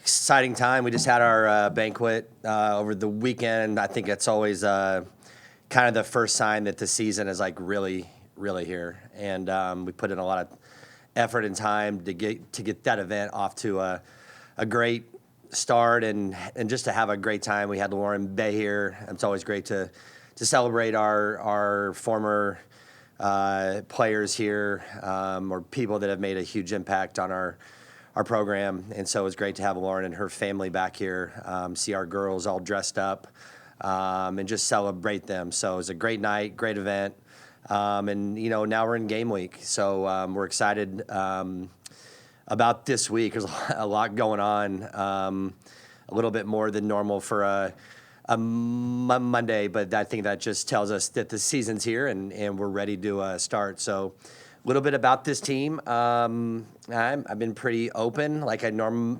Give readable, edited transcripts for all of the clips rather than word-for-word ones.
Exciting time. We just had our banquet over the weekend. I think it's always kind of the first sign that the season is like really, really here. And we put in a lot of effort and time to get that event off to a great start and just to have a great time. We had Lauren Bay here. It's always great to celebrate our former players here or people that have made a huge impact on our program. And so it was great to have Lauren and her family back here, see our girls all dressed up, and just celebrate them. So it was a great night, great event. And, now we're in game week. So we're excited about this week. There's a lot going on, a little bit more than normal for a Monday, but I think that just tells us that the season's here and we're ready to start. So a little bit about this team. I've been pretty open, like I normally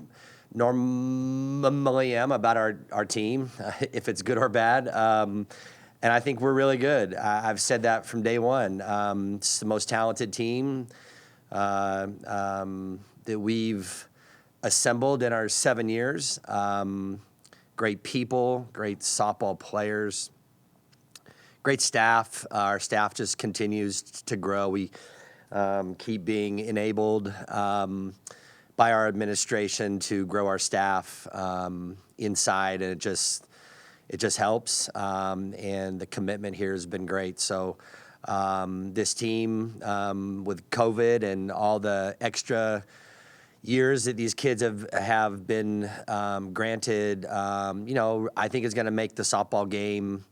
am, about our team, if it's good or bad. And I think we're really good. I've said that from day one. It's the most talented team that we've assembled in our 7 years. Great people, great softball players, great staff. Our staff just continues to grow. We keep being enabled by our administration to grow our staff inside, and it just helps. And the commitment here has been great. So this team, with COVID and all the extra years that these kids have been granted, I think is going to make the softball game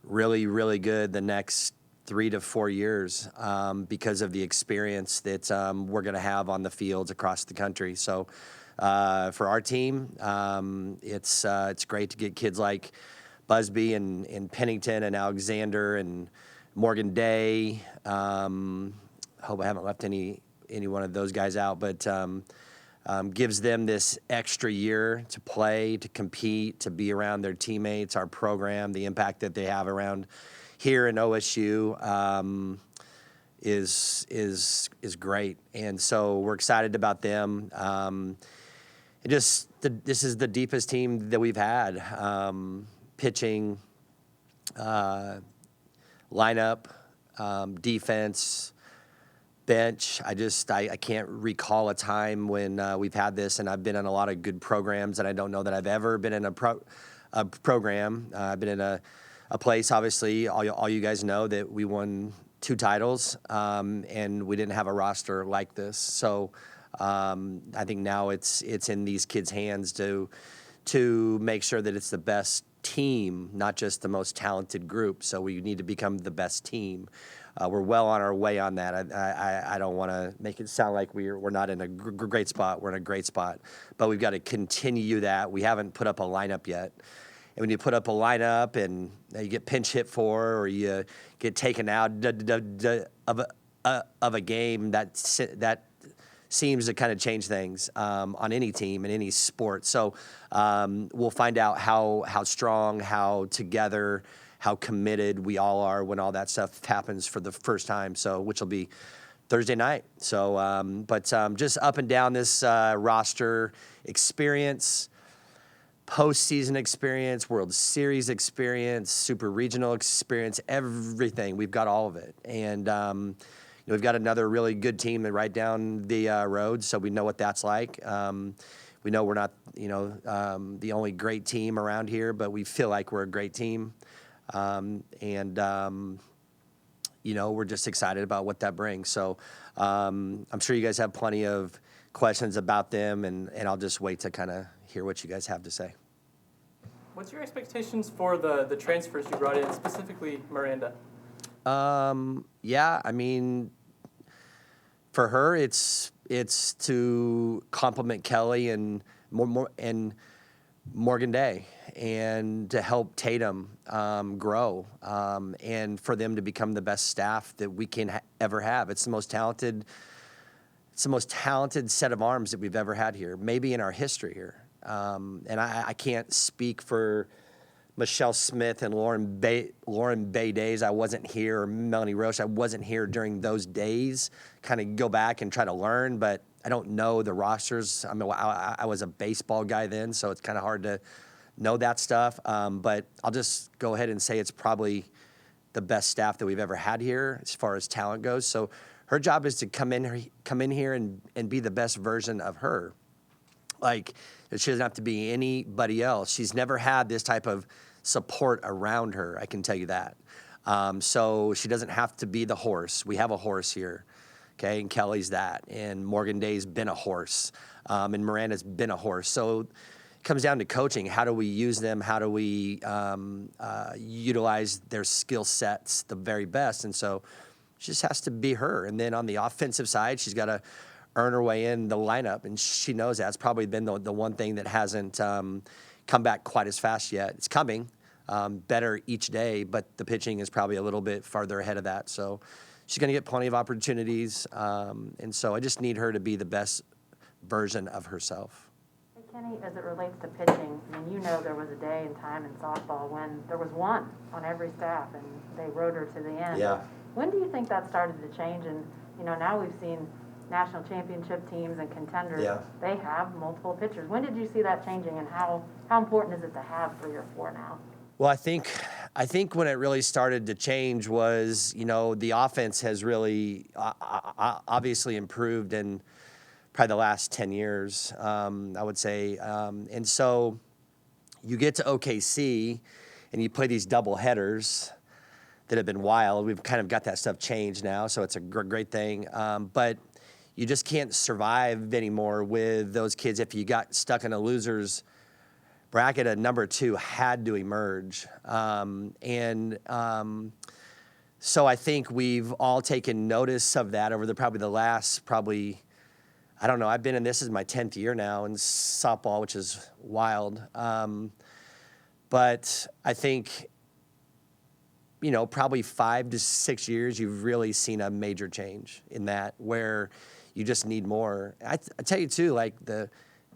really, really good the next 3 to 4 years because of the experience that we're going to have on the fields across the country. So for our team, it's great to get kids like Busby and Pennington and Alexander and Morgan Day. Hope I haven't left any one of those guys out, but gives them this extra year to play, to compete, to be around their teammates, our program, the impact that they have around here in OSU is great. And so we're excited about them. This is the deepest team that we've had. Pitching, lineup, defense, bench. I can't recall a time when we've had this, and I've been in a lot of good programs, and I don't know that I've ever been in a program. I've been in a place, obviously, all you guys know that we won 2 titles, and we didn't have a roster like this. So I think now it's in these kids' hands to make sure that it's the best team, not just the most talented group. So we need to become the best team. We're well on our way on that. I don't want to make it sound like we're not in a great spot. We're in a great spot, but we've got to continue that. We haven't put up a lineup yet. And when you put up a lineup and you get pinch hit for, or you get taken out of a game, that seems to kind of change things on any team in any sport. So we'll find out how strong, how together, how committed we all are when all that stuff happens for the first time. So which will be Thursday night. So, but just up and down this roster experience. Postseason experience, World Series experience, Super Regional experience, everything. We've got all of it. And we've got another really good team right down the road, so we know what that's like. We know we're not, the only great team around here, but we feel like we're a great team. We're just excited about what that brings. So I'm sure you guys have plenty of questions about them, and I'll just wait to kind of hear what you guys have to say. What's your expectations for the transfers you brought in, specifically Miranda? For her, it's to complement Kelly and Morgan Day, and to help Tatum grow, and for them to become the best staff that we can ever have. It's the most talented set of arms that we've ever had here, maybe in our history here. And I can't speak for Michelle Smith and Lauren Bay days. I wasn't here, or Melanie Roche. I wasn't here during those days. Kind of go back and try to learn, but I don't know the rosters. I mean, I was a baseball guy then, so it's kind of hard to know that stuff. But I'll just go ahead and say it's probably the best staff that we've ever had here as far as talent goes. So her job is to come in here and be the best version of her. Like, she doesn't have to be anybody else. She's never had this type of support around her, I can tell you that. So she doesn't have to be the horse. We have a horse here, okay? And Kelly's that. And Morgan Day's been a horse. And Miranda's been a horse. So it comes down to coaching. How do we use them? How do we utilize their skill sets the very best? And so she just has to be her. And then on the offensive side, she's got to earn her way in the lineup, and she knows that. It's probably been the one thing that hasn't come back quite as fast yet. It's coming better each day, but the pitching is probably a little bit farther ahead of that. So she's going to get plenty of opportunities, and so I just need her to be the best version of herself. Hey, Kenny, as it relates to pitching, I mean, you know there was a day and time in softball when there was one on every staff, and they rode her to the end. Yeah. When do you think that started to change? And, you know, now we've seen national championship teams and contenders, Yeah. They have multiple pitchers. When did you see that changing, and how important is it to have 3 or 4 now? Well, I think when it really started to change was, you know, the offense has really obviously improved in probably the last 10 years, I would say. And so you get to OKC and you play these double headers that have been wild. We've kind of got that stuff changed now, so it's a great thing. But you just can't survive anymore with those kids. If you got stuck in a loser's bracket, a number 2 had to emerge. So I think we've all taken notice of that over probably the last, I don't know, I've been in, this is my 10th year now in softball, which is wild. But I think, you know, probably 5 to 6 years, you've really seen a major change in that, where you just need more. I tell you too, like, the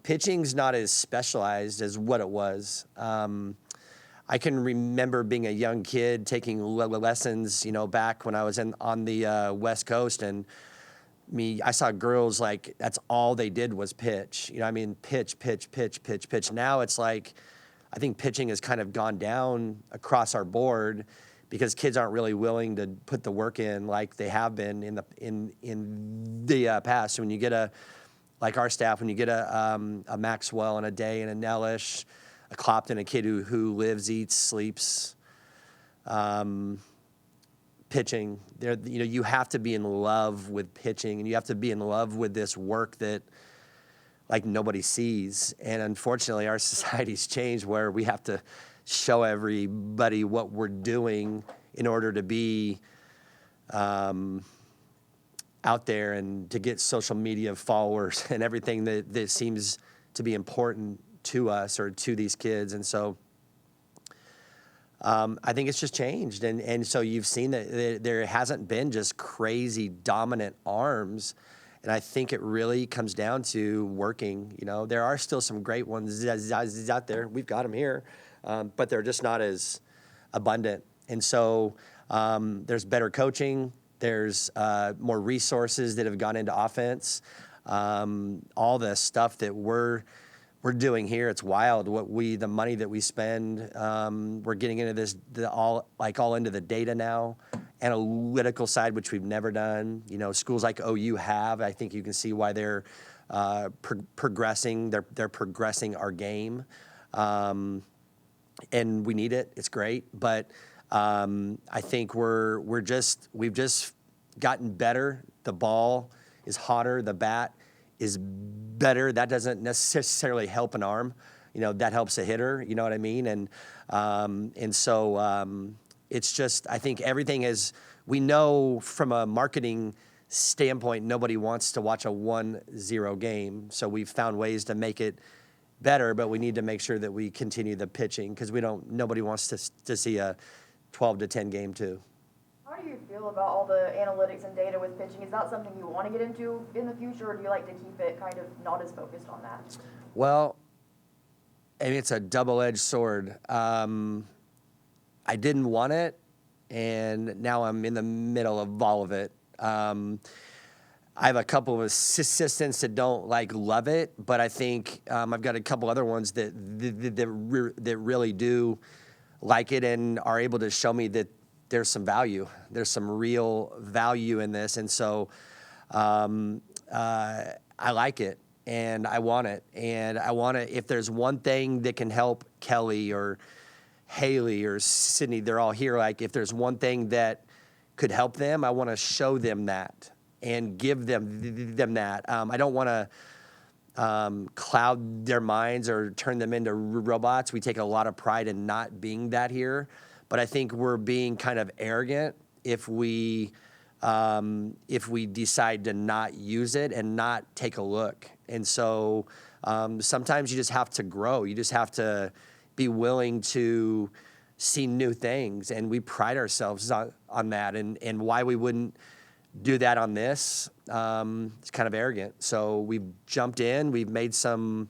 pitching's not as specialized as what it was. I can remember being a young kid taking lessons, you know, back when I was on the West Coast, and I saw girls, like, that's all they did was pitch. You know, I mean, pitch. Now it's like, I think pitching has kind of gone down across our board, because kids aren't really willing to put the work in like they have been in the past. So when you get like our staff, when you get a Maxwell and a Day and a Nellish, a Clopton, a kid who lives, eats, sleeps, pitching, you know, you have to be in love with pitching, and you have to be in love with this work that, like, nobody sees. And unfortunately, our society's changed, where we have to show everybody what we're doing in order to be out there and to get social media followers and everything that seems to be important to us or to these kids. And so I think it's just changed. And so you've seen that there hasn't been just crazy dominant arms. And I think it really comes down to working. You know, there are still some great ones out there. We've got them here. But they're just not as abundant. And so there's better coaching. There's more resources that have gone into offense. All the stuff that we're doing here, it's wild. The money that we spend, we're getting into this all into the data now, analytical side, which we've never done. You know, schools like OU have. I think you can see why they're progressing. They're progressing our game. And we need it. It's great, but I think we've just gotten better. The ball is hotter. The bat is better. That doesn't necessarily help an arm. You know, that helps a hitter. You know what I mean? And so it's just, I think everything is. We know from a marketing standpoint, nobody wants to watch a 1-0 game. So we've found ways to make it better, but we need to make sure that we continue the pitching, because nobody wants to see a 12-10 game too. How do you feel about all the analytics and data with pitching? Is that something you want to get into in the future, or do you like to keep it kind of not as focused on that? Well, I mean, it's a double-edged sword. I didn't want it, and now I'm in the middle of all of it. I have a couple of assistants that don't love it, but I think I've got a couple other ones that really do like it and are able to show me that there's some value. There's some real value in this, and so I like it and I want it. And I want to, if there's one thing that can help Kelly or Haley or Sydney, they're all here. If there's one thing that could help them, I want to show them that and give them that. I don't want to cloud their minds or turn them into robots. We take a lot of pride in not being that here, but I think we're being kind of arrogant if we decide to not use it and not take a look. And so sometimes you just have to grow. You just have to be willing to see new things, and we pride ourselves on that. And why we wouldn't do that on this, it's kind of arrogant. So we've jumped in. We've made some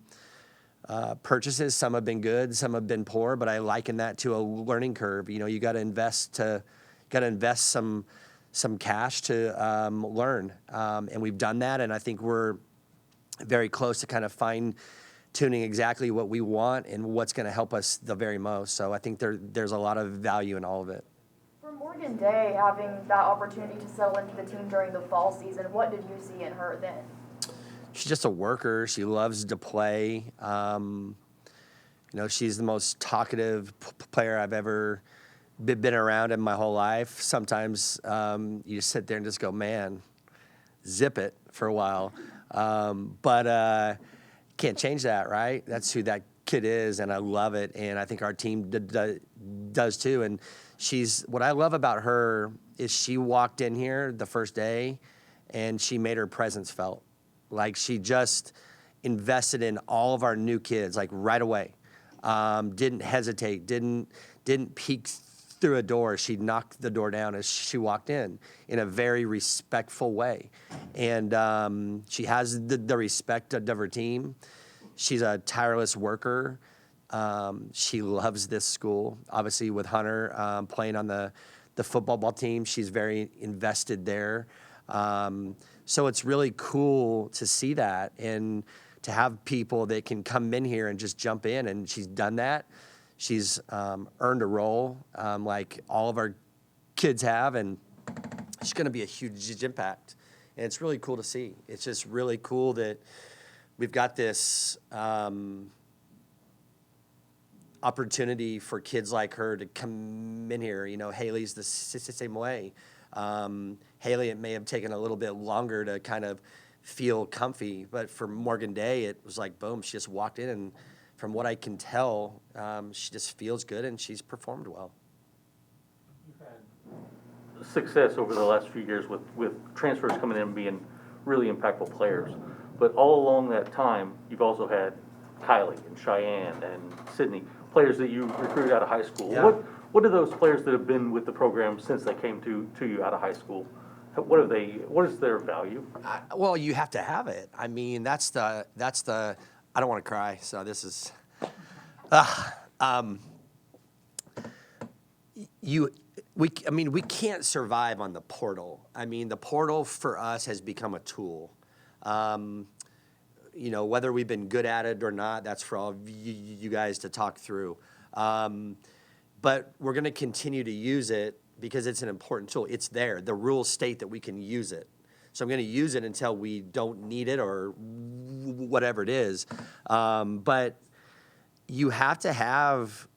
purchases. Some have been good, some have been poor, but I liken that to a learning curve. You got to invest some cash to learn, and we've done that. And I think we're very close to kind of fine-tuning exactly what we want and what's going to help us the very most. So I think there's a lot of value in all of it. For Morgan Day, having that opportunity to settle into the team during the fall season, what did you see in her then? She's just a worker. She loves to play. She's the most talkative player I've ever been around in my whole life. Sometimes you just sit there and just go, man, zip it for a while. But can't change that, right? That's who that kid is, and I love it, and I think our team does too. And what I love about her is she walked in here the first day, and she made her presence felt. She just invested in all of our new kids, right away. Didn't hesitate, didn't peek through a door. She knocked the door down as she walked in a very respectful way. And she has the respect of her team. She's a tireless worker. She loves this school. Obviously, with Hunter playing on the football team, she's very invested there. So it's really cool to see that and to have people that can come in here and just jump in, and she's done that. She's earned a role like all of our kids have, and she's going to be a huge impact. And it's really cool to see. It's just really cool that we've got this opportunity for kids like her to come in here. Haley's the same way. Haley, it may have taken a little bit longer to kind of feel comfy, but for Morgan Day, it was boom, she just walked in, and from what I can tell, she just feels good and she's performed well. You've had success over the last few years with transfers coming in and being really impactful players, but all along that time, you've also had Kylie and Cheyenne and Sydney, players that you recruited out of high school. Yeah. What are those players that have been with the program since they came to you out of high school? What is their value? Well, you have to have it. I mean, that's the. I don't want to cry, so this is. We can't survive on the portal. I mean, the portal for us has become a tool. Whether we've been good at it or not, that's for all of you guys to talk through. But we're going to continue to use it because it's an important tool. It's there. The rules state that we can use it. So I'm going to use it until we don't need it or whatever it is. But you have to have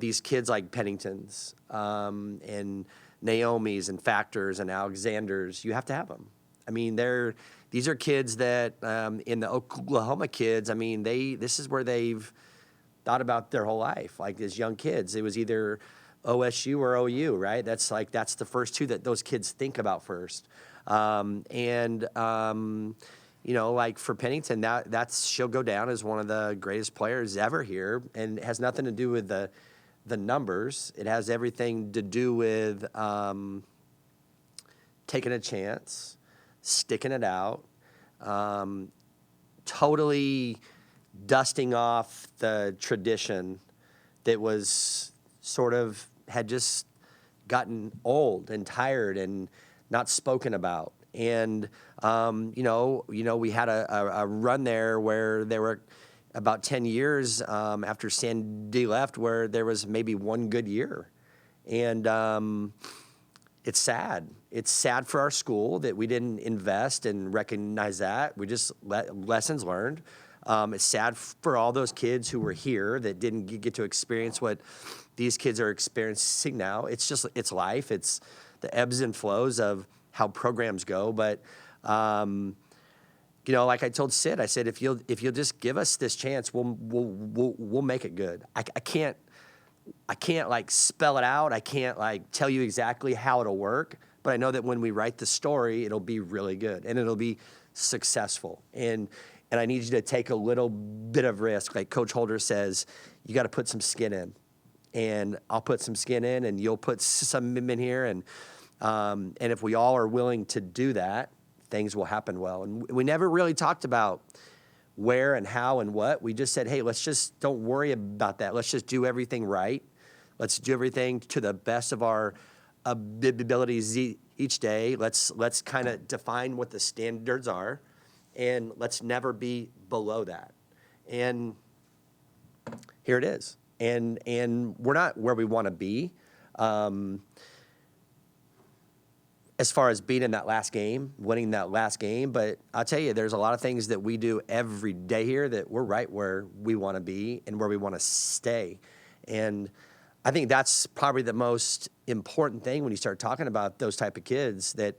these kids like Penningtons and Naomi's and Factors and Alexanders. You have to have them. I mean, these are kids that in the Oklahoma kids, I mean, this is where they've thought about their whole life. As young kids, it was either OSU or OU, right? That's the first two that those kids think about first. For Pennington, she'll go down as one of the greatest players ever here, and it has nothing to do with the numbers. It has everything to do with taking a chance, sticking it out, totally dusting off the tradition that was had just gotten old and tired and not spoken about. And we had a run there where there were about 10 years after Sandy left where there was maybe one good year. And it's sad. It's sad for our school that we didn't invest and recognize that. We just lessons learned. It's sad for all those kids who were here that didn't get to experience what these kids are experiencing now. It's life. It's the ebbs and flows of how programs go. But like I told Sid, I said, if you'll just give us this chance, we'll make it good. I can't like spell it out. I can't like tell you exactly how it'll work, but I know that when we write the story, it'll be really good and it'll be successful. And I need you to take a little bit of risk. Like Coach Holder says, you got to put some skin in, and I'll put some skin in, and you'll put some in here, and if we all are willing to do that, things will happen well. And we never really talked about where and how and what. We just said, hey, let's just don't worry about that. Let's just do everything right. Let's do everything to the best of our abilities each day. Let's kind of define what the standards are, and let's never be below that. And here it is. And we're not where we want to be. As far as being in that last game, winning that last game. But I'll tell you, there's a lot of things that we do every day here that we're right where we want to be and where we want to stay. And I think that's probably the most important thing when you start talking about those type of kids, that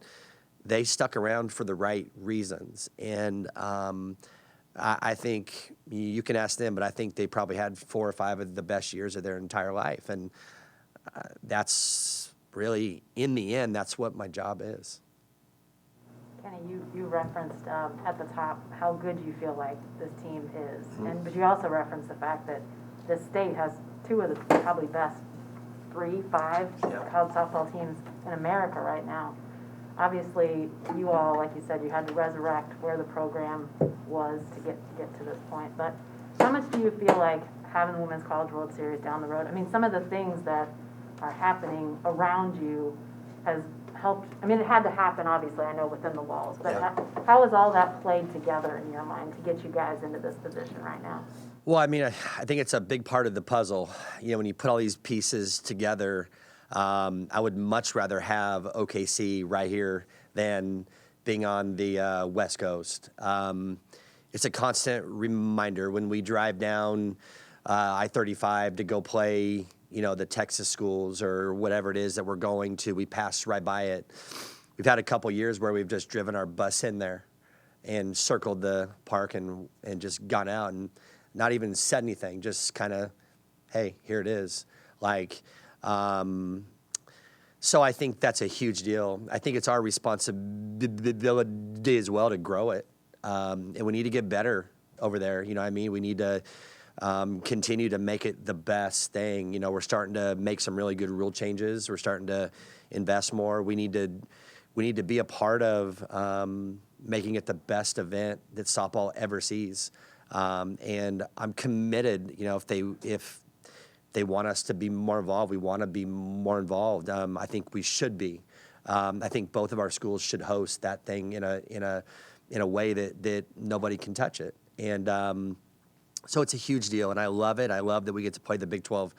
they stuck around for the right reasons. And I think you can ask them, but I think they probably had 4 or 5 of the best years of their entire life. And that's really, in the end, that's what my job is. Kenny, you referenced at the top how good you feel like this team is, but you also referenced the fact that this state has 2 of the probably best 3, 5 college softball teams in America right now. Obviously, you all, like you said, you had to resurrect where the program was to get to this point. But how much do you feel like having the Women's College World Series down the road? I mean, some of the things that are happening around you has helped. I mean, it had to happen, obviously, I know, within the walls. But how has all that played together in your mind to get you guys into this position right now? Well, I mean, I think it's a big part of the puzzle. When you put all these pieces together, I would much rather have OKC right here than being on the West Coast. It's a constant reminder when we drive down I-35 to go play, the Texas schools or whatever it is that we're going to. We pass right by it. We've had a couple years where we've just driven our bus in there and circled the park and just gone out and not even said anything, just kind of, hey, here it is. So I think that's a huge deal. I think it's our responsibility as well to grow it. And we need to get better over there. We need to continue to make it the best thing. We're starting to make some really good rule changes. We're starting to invest more. We need to be a part of making it the best event that softball ever sees. And I'm committed, if they want us to be more involved, we want to be more involved. I think we should be. I think both of our schools should host that thing in a way that nobody can touch it. And so it's a huge deal, and I love it. I love that we get to play the Big 12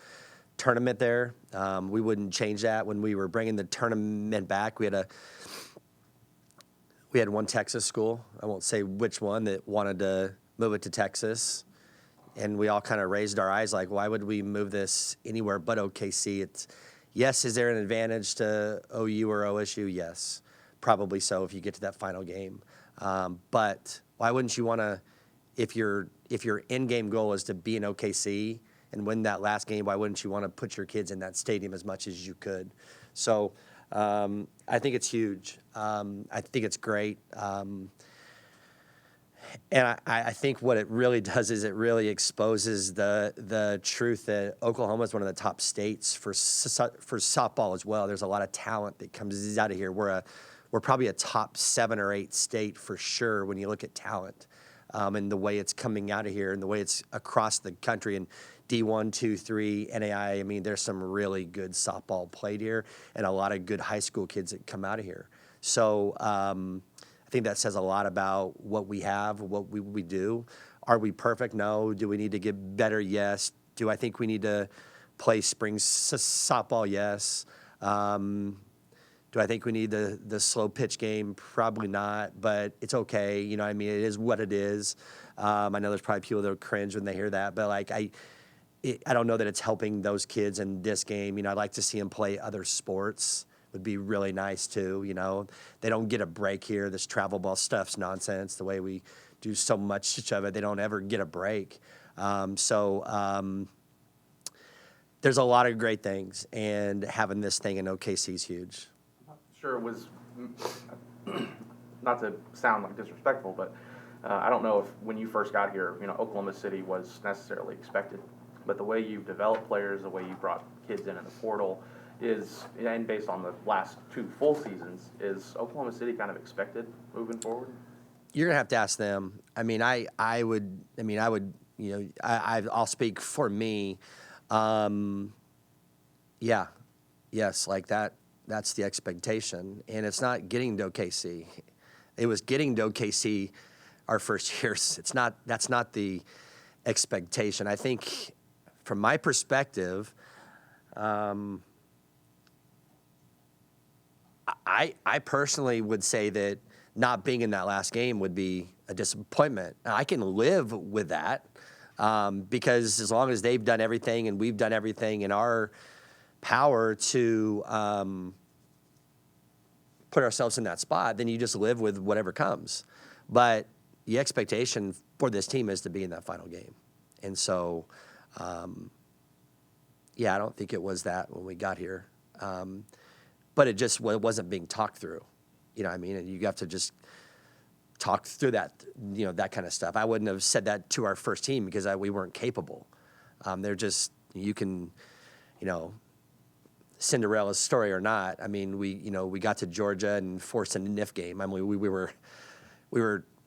tournament there. We wouldn't change that. When we were bringing the tournament back, we had one Texas school, I won't say which one, that wanted to move it to Texas. And we all kind of raised our eyes like, why would we move this anywhere but OKC? Yes, is there an advantage to OU or OSU? Yes, probably so if you get to that final game. But why wouldn't you want to, if your end-game goal is to be in OKC and win that last game, why wouldn't you want to put your kids in that stadium as much as you could? So I think it's huge. I think it's great. And I think what it really does is it really exposes the truth that Oklahoma is one of the top states for softball as well. There's a lot of talent that comes out of here. We're probably a top 7 or 8 state for sure when you look at talent, and the way it's coming out of here and the way it's across the country. And D1, 2, 3, NAI, I mean, there's some really good softball played here and a lot of good high school kids that come out of here. So I think that says a lot about what we have, what we do. Are we perfect? No. Do we need to get better? Yes. Do I think we need to play spring softball? Yes. Do I think we need the slow pitch game? Probably not, but it's okay. You know what I mean? It is what it is. I know there's probably people that will cringe when they hear that, but like I don't know that it's helping those kids in this game. You know, I'd like to see them play other sports. Would be really nice too. You know, they don't get a break here. This travel ball stuff's nonsense. The way we do so much of it, they don't ever get a break. There's a lot of great things, and having this thing in OKC is huge. Sure was, not to sound like disrespectful, but I don't know if when you first got here, you know, Oklahoma City was necessarily expected. But the way you've developed players, the way you brought kids in the portal is, and based on the last 2 full seasons, is Oklahoma City kind of expected moving forward? You're gonna have to ask them. I mean, I would, you know, I'll speak for me. Yeah, yes, like that. That's the expectation, and it's not getting to OKC. It was getting to OKC our first years. That's not the expectation. I think, from my perspective, I personally would say that not being in that last game would be a disappointment. Now, I can live with that because as long as they've done everything and we've done everything in our power to put ourselves in that spot, then you just live with whatever comes. But the expectation for this team is to be in that final game. And so, yeah, I don't think it was that when we got here. But it wasn't being talked through. You know what I mean? And you have to just talk through that, you know, that kind of stuff. I wouldn't have said that to our first team because we weren't capable. They're just, you can, you know, Cinderella's story or not. I mean, we got to Georgia and forced a NIF game. I mean, we were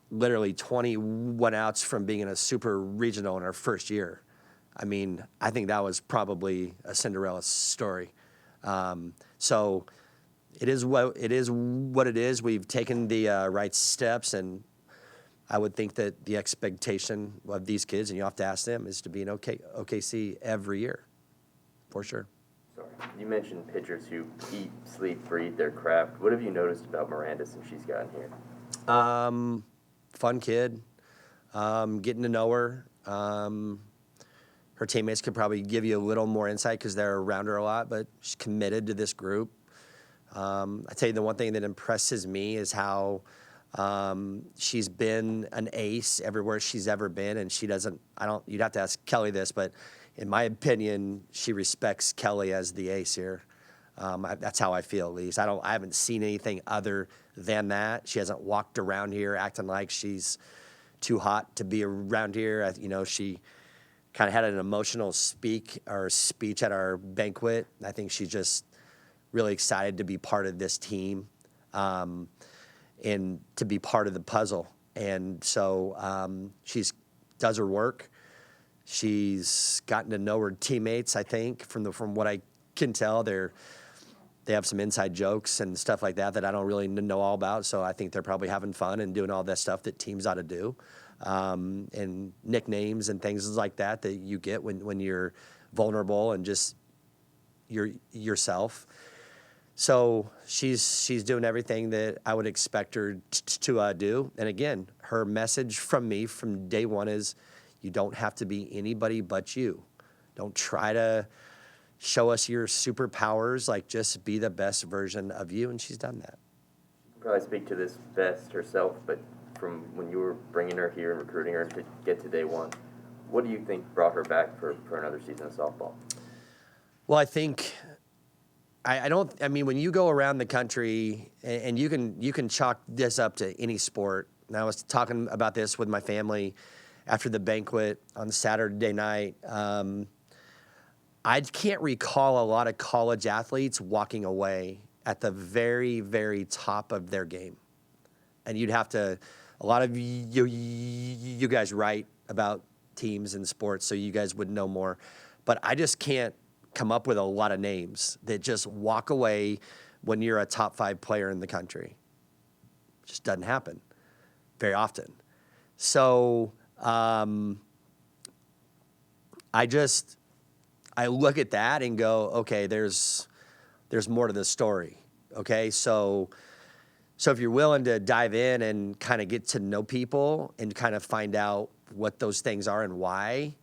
literally 21 outs from being in a super regional in our first year. I mean, I think that was probably a Cinderella story. So it is what it is. We've taken the right steps, and I would think that the expectation of these kids, and you have to ask them, is to be in OKC every year, for sure. Sorry. You mentioned pitchers who eat, sleep, breathe their craft. What have you noticed about Miranda since she's gotten here? Fun kid, getting to know her. Her teammates could probably give you a little more insight because they're around her a lot, but she's committed to this group. I tell you, the one thing that impresses me is how she's been an ace everywhere she's ever been, and she doesn't. You'd have to ask Kelly this, but in my opinion, she respects Kelly as the ace here. That's how I feel, at least. I haven't seen anything other than that. She hasn't walked around here acting like she's too hot to be around here. You know, she kind of had an emotional speech at our banquet. I think she's just really excited to be part of this team and to be part of the puzzle. And so she's does her work. She's gotten to know her teammates, I think, from what I can tell. They have some inside jokes and stuff like that I don't really know all about. So I think they're probably having fun and doing all that stuff that teams ought to do. And nicknames and things like that you get when you're vulnerable and just yourself. So she's doing everything that I would expect her to do. And again, her message from me from day one is, you don't have to be anybody but you. Don't try to show us your superpowers. Like, just be the best version of you. And she's done that. She can probably speak to this best herself, but from when you were bringing her here and recruiting her to get to day one, what do you think brought her back for another season of softball? Well, I think I mean, when you go around the country, and you can chalk this up to any sport. And I was talking about this with my family after the banquet on Saturday night. I can't recall a lot of college athletes walking away at the very, very top of their game. And you'd have to, a lot of you guys write about teams and sports, so you guys would know more. But I just can't come up with a lot of names that just walk away when you're a top 5 player in the country. Just doesn't happen very often. So I look at that and go, okay, there's more to the story. Okay, so if you're willing to dive in and kind of get to know people and kind of find out what those things are and why,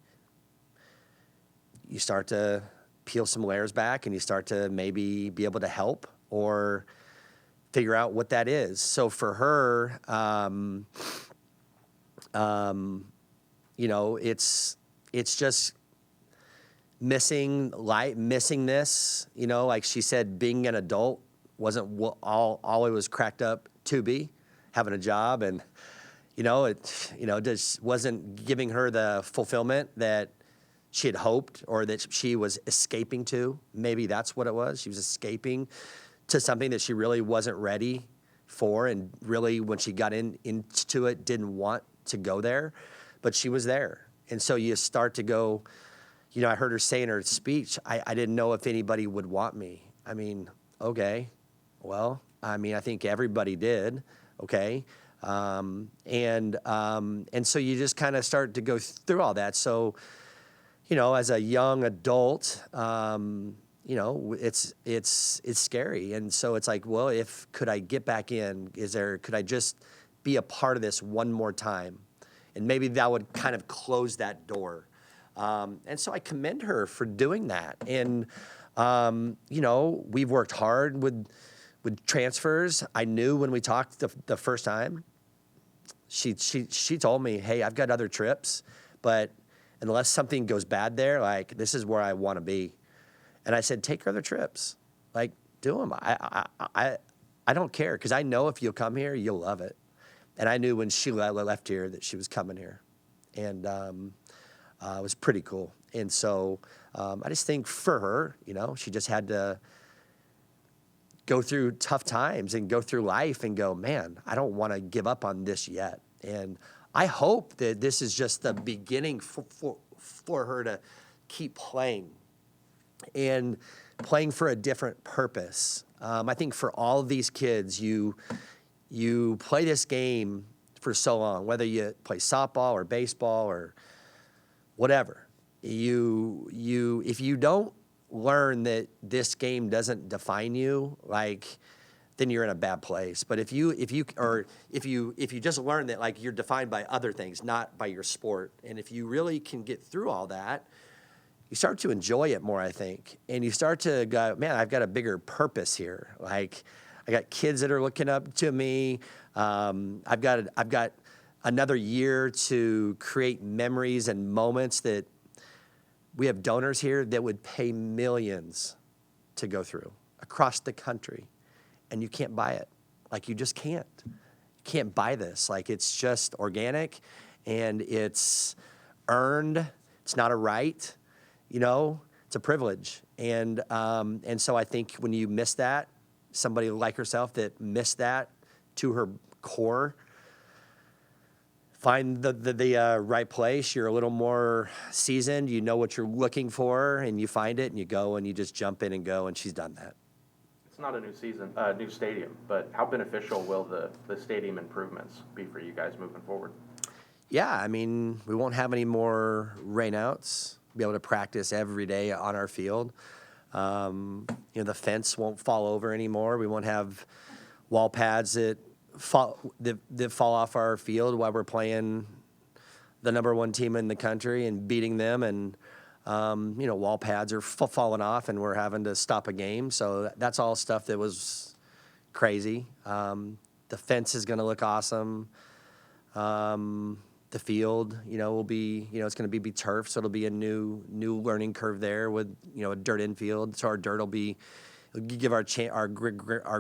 you start to peel some layers back and you start to maybe be able to help or figure out what that is. So for her, you know, it's just missing this, you know, like she said, being an adult wasn't all it was cracked up to be, having a job, and it just wasn't giving her the fulfillment that she had hoped or that she was escaping to. Maybe that's what it was. She was escaping to something that she really wasn't ready for, and really when she got into it didn't want to go there, but she was there. And so you start to go, you know, I heard her say in her speech, I didn't know if anybody would want me. I mean, okay, well, I mean, I think everybody did, okay? And so you just kind of start to go through all that. So, you know, as a young adult, you know, it's scary. And so it's like, well, could I get back in? Could I just be a part of this one more time? And maybe that would kind of close that door. And so I commend her for doing that. And, you know, we've worked hard with transfers. I knew when we talked the first time, she told me, hey, I've got other trips, but unless something goes bad there, like, this is where I want to be. And I said, take other trips. Like, do them. I don't care, because I know if you'll come here, you'll love it. And I knew when she left here that she was coming here. And it was pretty cool. And so I just think for her, you know, she just had to go through tough times and go through life and go, man, I don't want to give up on this yet. And I hope that this is just the beginning for her to keep playing and playing for a different purpose. I think for all of these kids, you play this game for so long, whether you play softball or baseball or whatever. If you don't learn that this game doesn't define you, like, then you're in a bad place. But if you just learn that, like, you're defined by other things, not by your sport, and if you really can get through all that, you start to enjoy it more, I think. And you start to go, man, I've got a bigger purpose here. Like, I got kids that are looking up to me. I've got another year to create memories and moments that we have donors here that would pay millions to go through across the country. And you can't buy it. Like, you just can't. You can't buy this. Like, it's just organic, and it's earned. It's not a right. You know, it's a privilege. And so I think when you miss that, somebody like herself that missed that to her core, find the right place. You're a little more seasoned. You know what you're looking for, and you find it, and you go, and you just jump in and go, and she's done that. It's not a new stadium, but how beneficial will the stadium improvements be for you guys moving forward? Yeah, I mean, we won't have any more rainouts. Be able to practice every day on our field. You know, the fence won't fall over anymore. We won't have wall pads that fall off our field while we're playing the number one team in the country and beating them. And you know, wall pads are falling off, and we're having to stop a game. So that's all stuff that was crazy. The fence is going to look awesome. The field, you know, will be, you know, it's going to be turf, so it'll be a new learning curve there with, you know, a dirt infield. So our dirt will give our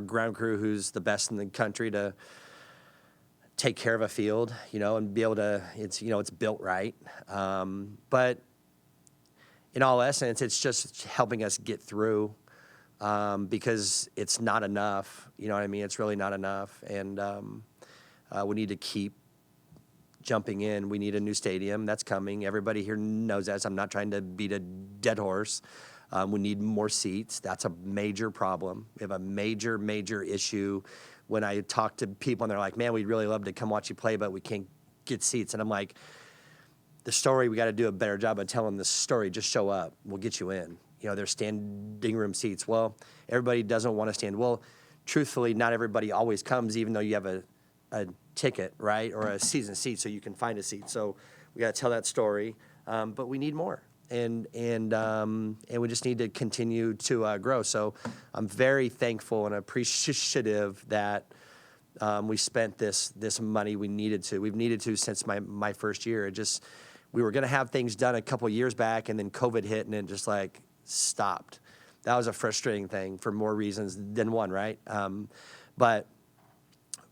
ground crew, who's the best in the country, to take care of a field, you know, and be able to, it's, you know, it's built right. But in all essence, it's just helping us get through, because it's not enough. You know what I mean? It's really not enough. And we need to keep jumping in. We need a new stadium. That's coming. Everybody here knows that. So I'm not trying to beat a dead horse. We need more seats. That's a major problem. We have a major issue when I talk to people and they're like, man, we'd really love to come watch you play, but we can't get seats. And I'm like, the story, we got to do a better job of telling the story. Just show up. We'll get you in. You know, there's standing room seats. Well, everybody doesn't want to stand. Well, truthfully, not everybody always comes, even though you have a ticket, right, or a season seat, so you can find a seat. So we got to tell that story, but we need more, and we just need to continue to grow. So I'm very thankful and appreciative that we spent this money we needed to. We've needed to since my first year. We were going to have things done a couple years back, and then COVID hit, and it just like stopped. That was a frustrating thing for more reasons than one, right? But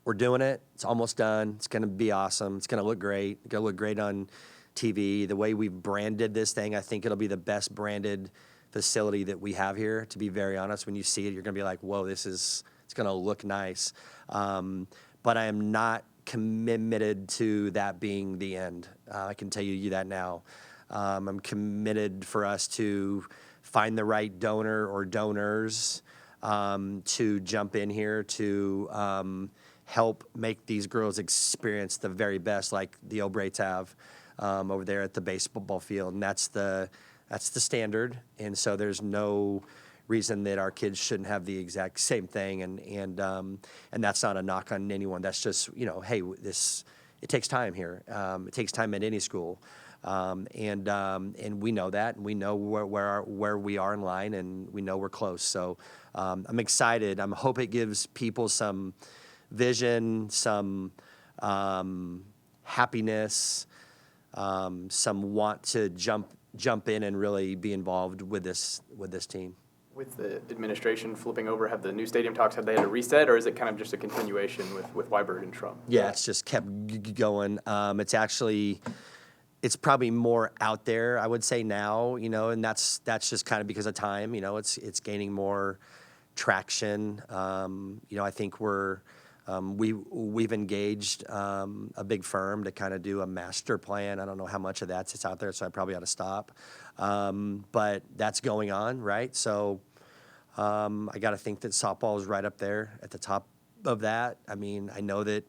we're doing it. It's almost done. It's going to be awesome. It's going to look great. It's going to look great on TV. The way we've branded this thing, I think it'll be the best branded facility that we have here. To be very honest, when you see it, you're going to be like, whoa, it's going to look nice. But I am not committed to that being the end. I can tell you that now. I'm committed for us to find the right donor or donors to jump in here to help make these girls experience the very best, like the O'Braits have over there at the baseball field, and that's the standard. And so there's no reason that our kids shouldn't have the exact same thing, and that's not a knock on anyone. That's just, you know, hey, it takes time here. It takes time at any school, and we know that, and we know where we are in line, and we know we're close. So I'm excited. I hope it gives people some vision, some happiness, some want to jump in and really be involved with this team. With the administration flipping over, have the new stadium talks, have they had to reset, or is it kind of just a continuation with Weiberg and Trump? Yeah, it's just kept going. It's probably more out there, I would say now, you know, and that's just kind of because of time. You know, it's gaining more traction. You know, I think we've engaged a big firm to kind of do a master plan. I don't know how much of that's out there, so I probably ought to stop. But that's going on, right? So I got to think that softball is right up there at the top of that. I mean, I know that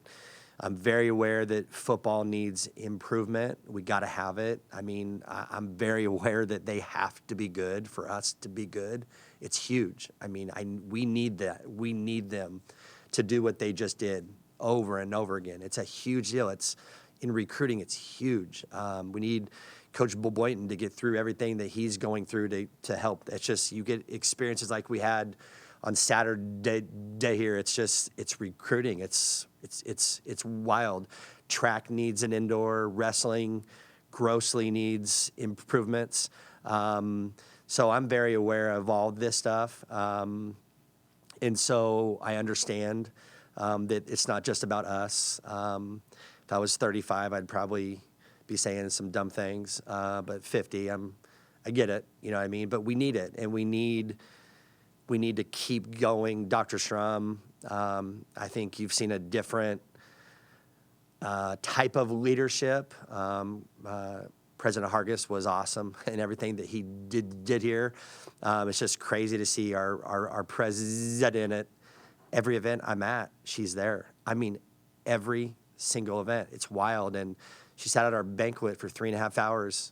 I'm very aware that football needs improvement. We got to have it. I mean, I'm very aware that they have to be good for us to be good. It's huge. I mean, we need that. We need them to do what they just did over and over again. It's a huge deal. In recruiting, it's huge. We need Coach Boynton to get through everything that he's going through to help. It's just, you get experiences like we had on Saturday here. It's recruiting. It's wild. Track needs an indoor. Wrestling grossly needs improvements. So I'm very aware of all this stuff. And so I understand that it's not just about us. If I was 35, I'd probably be saying some dumb things. But 50, I get it. You know what I mean? But we need it, and we need to keep going. Dr. Schramm, I think you've seen a different type of leadership. President Hargis was awesome in everything that he did here. It's just crazy to see our president at every event I'm at. She's there. I mean, every single event. It's wild. And she sat at our banquet for 3.5 hours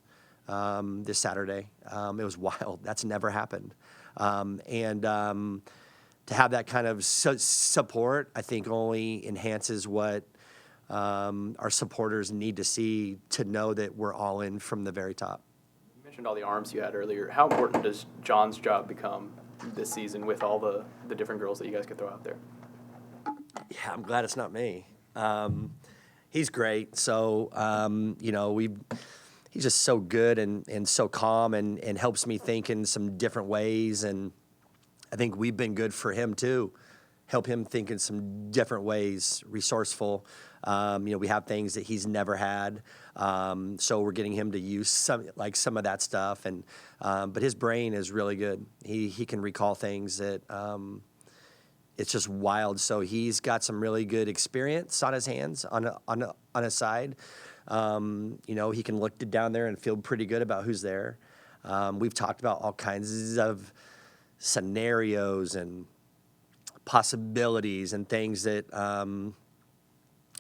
this Saturday. It was wild. That's never happened. And to have that kind of support, I think only enhances what our supporters need to see to know that we're all in from the very top. You mentioned all the arms you had earlier. How important does John's job become this season with all the different girls that you guys could throw out there? Yeah, I'm glad it's not me. He's great. So, you know, he's just so good and so calm and helps me think in some different ways. And I think we've been good for him too. Help him think in some different ways, resourceful. You know, we have things that he's never had. So we're getting him to use some of that stuff. And but his brain is really good. He can recall things that it's just wild. So he's got some really good experience on his hands, on his side. You know, he can look down there and feel pretty good about who's there. We've talked about all kinds of scenarios and possibilities and things that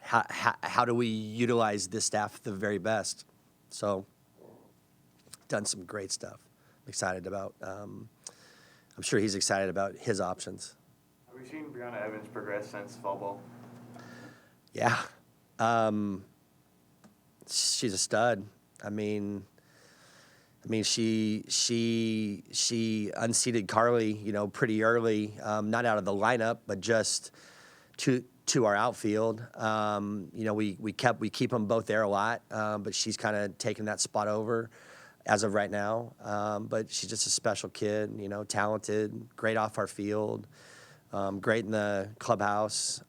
how do we utilize this staff the very best. So done some great stuff. I'm excited about. I'm sure he's excited about his options. Have we seen Brianna Evans progress since fall ball? Yeah. She's a stud. I mean, she unseated Carly, pretty early, not out of the lineup, but just to our outfield. We keep them both there a lot, but she's kind of taken that spot over as of right now. But she's just a special kid, talented, great off our field, great in the clubhouse.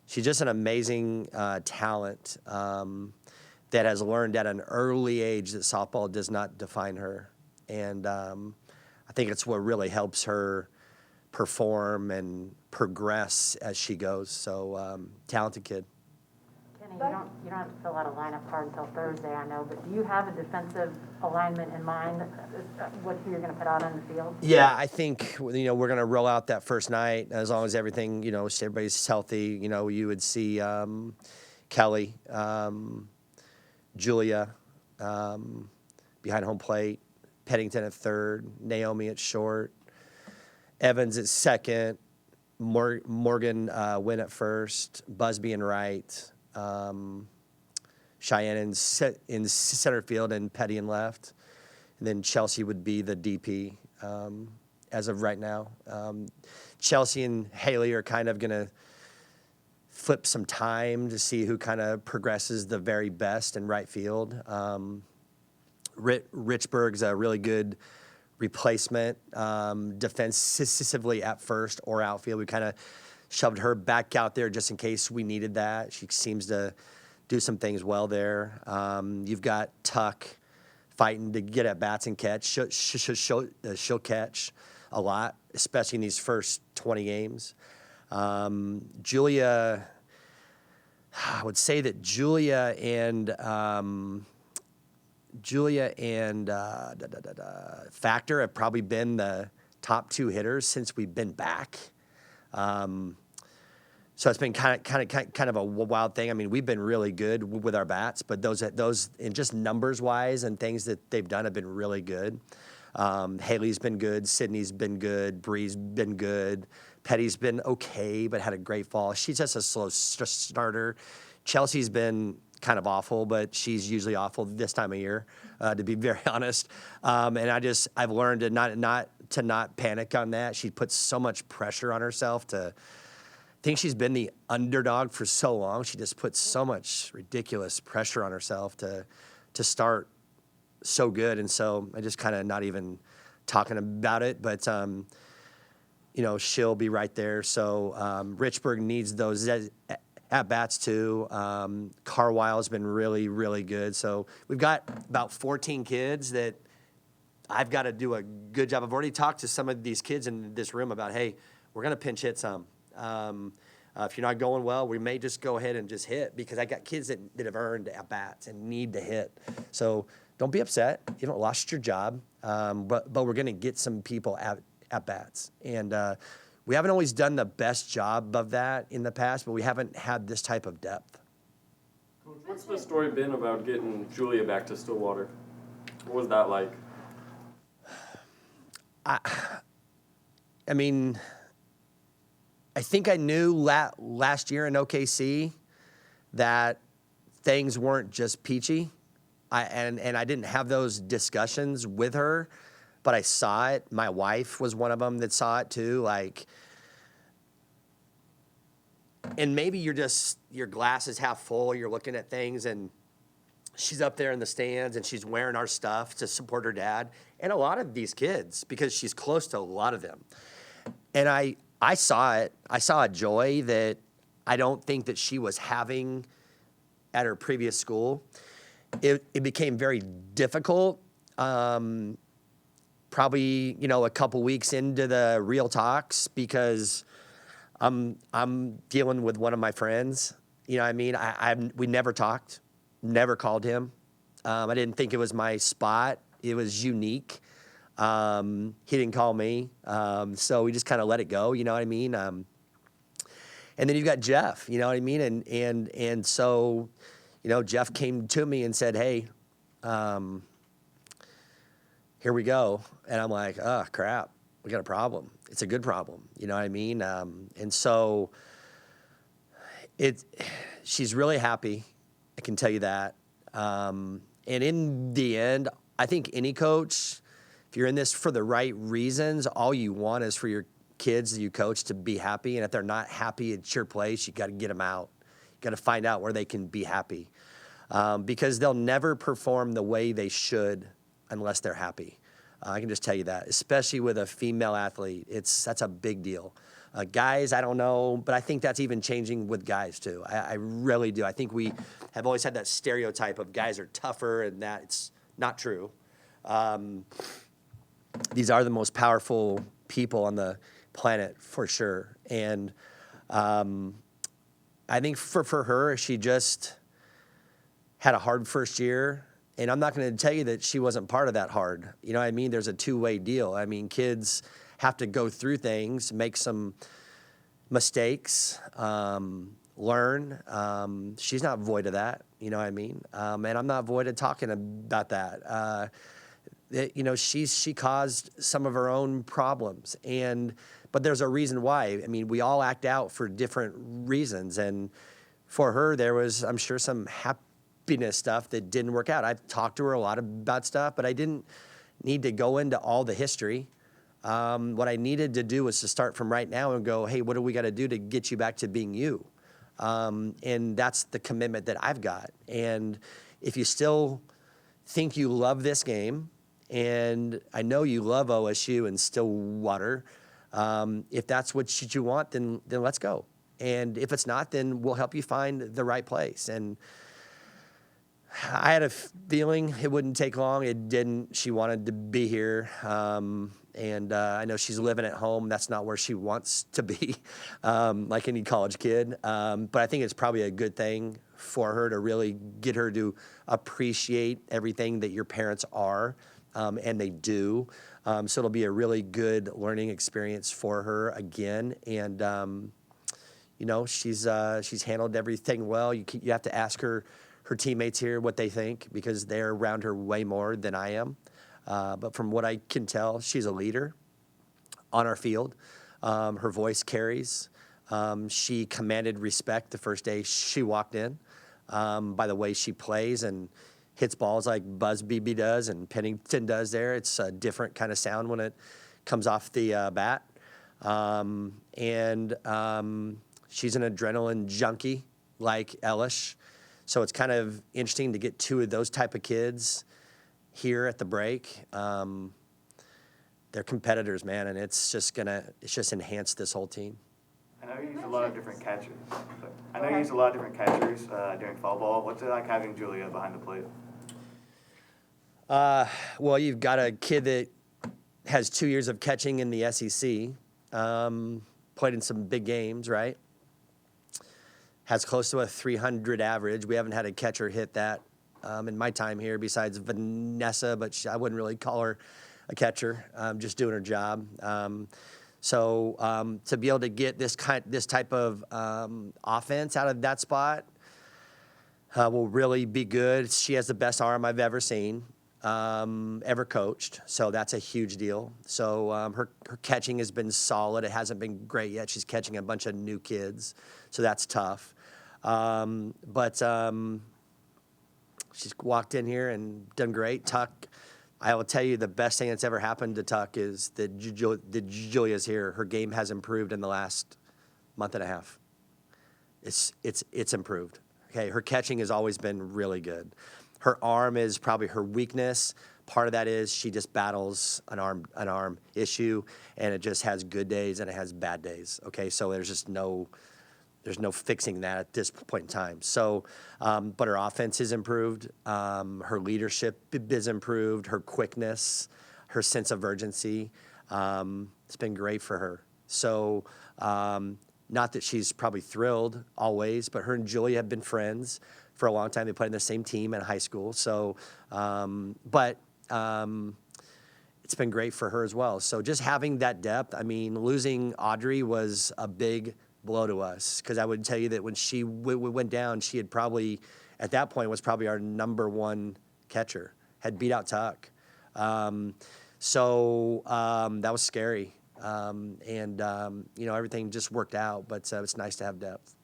She's just an amazing talent that has learned at an early age that softball does not define her. And I think it's what really helps her perform and progress as she goes. So talented kid. Kenny, you don't have to fill out a lineup card until Thursday, I know, but do you have a defensive alignment in mind, what you're going to put out on the field? Yeah, I think, we're going to roll out that first night as long as everything, everybody's healthy. You would see Kelly, Julia behind home plate, Pennington at third, Naomi at short, Evans at second, Morgan Wynn at first, Busby in right, Cheyenne in center field, and Petty in left. And then Chelsea would be the DP as of right now. Chelsea and Haley are kind of going to flip some time to see who kind of progresses the very best in right field. Richburg's a really good replacement defensively at first or outfield. We kind of shoved her back out there just in case we needed that. She seems to do some things well there. You've got Tuck fighting to get at bats and catch. She'll catch a lot, especially in these first 20 games. Julia, I would say that Julia and Factor have probably been the top two hitters since we've been back. So it's been kind of a wild thing. I mean, we've been really good with our bats, but those and just numbers wise and things that they've done have been really good. Haley's been good, Sydney's been good, Bree's been good, Petty's been okay, but had a great fall. She's just a slow starter. Chelsea's been kind of awful, but she's usually awful this time of year, to be very honest. And I've learned to not panic on that. She puts so much pressure on herself I think she's been the underdog for so long. She just puts so much ridiculous pressure on herself to start so good. And so I just kind of not even talking about it, but she'll be right there. So Richburg needs those at-bats too. Carwile's been really, really good. So we've got about 14 kids that I've got to do a good job. I've already talked to some of these kids in this room about, hey, we're going to pinch hit some. If you're not going well, we may just go ahead and just hit, because I got kids that have earned at-bats and need to hit. So don't be upset. You lost your job, but we're going to get some people at-bats. And we haven't always done the best job of that in the past, but we haven't had this type of depth. Coach, what's the story been about getting Julia back to Stillwater? What was that like? I mean, I think I knew last year in OKC that things weren't just peachy. And I didn't have those discussions with her, but I saw it. My wife was one of them that saw it too. And maybe your glass is half full. You're looking at things, and she's up there in the stands, and she's wearing our stuff to support her dad and a lot of these kids, because she's close to a lot of them. And I saw it. I saw a joy that I don't think that she was having at her previous school. It became very difficult, probably, a couple weeks into the real talks, because I'm dealing with one of my friends. You know what I mean? We never talked, never called him. I didn't think it was my spot. It was unique. He didn't call me, so we just kind of let it go. You know what I mean? And then you've got Jeff. You know what I mean? And so, Jeff came to me and said, "Hey, here we go." And I'm like, "Oh crap, we got a problem. It's a good problem." You know what I mean? And so she's really happy. I can tell you that. And in the end, I think any coach, if you're in this for the right reasons, all you want is for your kids that you coach to be happy. And if they're not happy at your place, you got to get them out. You got to find out where they can be happy, because they'll never perform the way they should unless they're happy. I can just tell you that, especially with a female athlete, that's a big deal. Guys, I don't know, but I think that's even changing with guys too. I really do. I think we have always had that stereotype of guys are tougher, and that it's not true. These are the most powerful people on the planet for sure. And I think for her, she just had a hard first year. And I'm not going to tell you that she wasn't part of that hard. You know what I mean? There's a two-way deal. I mean, kids have to go through things, make some mistakes, learn. She's not void of that. You know what I mean? And I'm not void of talking about that. She caused some of her own problems, but there's a reason why. I mean, we all act out for different reasons, and for her, there was, I'm sure, some happiness stuff that didn't work out. I've talked to her a lot about stuff, but I didn't need to go into all the history. What I needed to do was to start from right now and go, hey, what do we got to do to get you back to being you? And that's the commitment that I've got. And if you still think you love this game, and I know you love OSU and Stillwater, if that's what you want, then let's go. And if it's not, then we'll help you find the right place. And I had a feeling it wouldn't take long. It didn't. She wanted to be here. And I know she's living at home. That's not where she wants to be, like any college kid. But I think it's probably a good thing for her to really get her to appreciate everything that your parents are, and they do. So it'll be a really good learning experience for her again. And, she's handled everything well. You have to ask her teammates here what they think, because they're around her way more than I am. But from what I can tell, she's a leader on our field. Her voice carries. She commanded respect the first day she walked in, by the way she plays and hits balls like Busby does and Pennington does there. It's a different kind of sound when it comes off the bat. She's an adrenaline junkie like Elish. So it's kind of interesting to get two of those type of kids here at the break. They're competitors, man, and it's just enhanced this whole team. I know you use a lot of different catchers. During fall ball. What's it like having Julia behind the plate? Well, you've got a kid that has 2 years of catching in the SEC, played in some big games, right? Has close to a 300 average. We haven't had a catcher hit that in my time here besides Vanessa, but I wouldn't really call her a catcher, just doing her job. So to be able to get this type of offense out of that spot will really be good. She has the best arm I've ever seen, ever coached. So that's a huge deal. So her catching has been solid. It hasn't been great yet. She's catching a bunch of new kids, so that's tough. But she's walked in here and done great. Tuck, I will tell you the best thing that's ever happened to Tuck is that Julia's here. Her game has improved in the last month and a half. It's improved. Okay, her catching has always been really good. Her arm is probably her weakness. Part of that is she just battles an arm issue, and it just has good days and it has bad days. Okay, so there's no fixing that at this point in time. So, but her offense is improved. Her leadership is improved. Her quickness, her sense of urgency, it's been great for her. So, not that she's probably thrilled always, but her and Julia have been friends for a long time. They played in the same team in high school. So, it's been great for her as well. So just having that depth, I mean, losing Audrey was a big blow to us, because I would tell you that when she went down, she had probably, at that point, was probably our number one catcher, had beat out Tuck. So that was scary. Everything just worked out, but it's nice to have depth.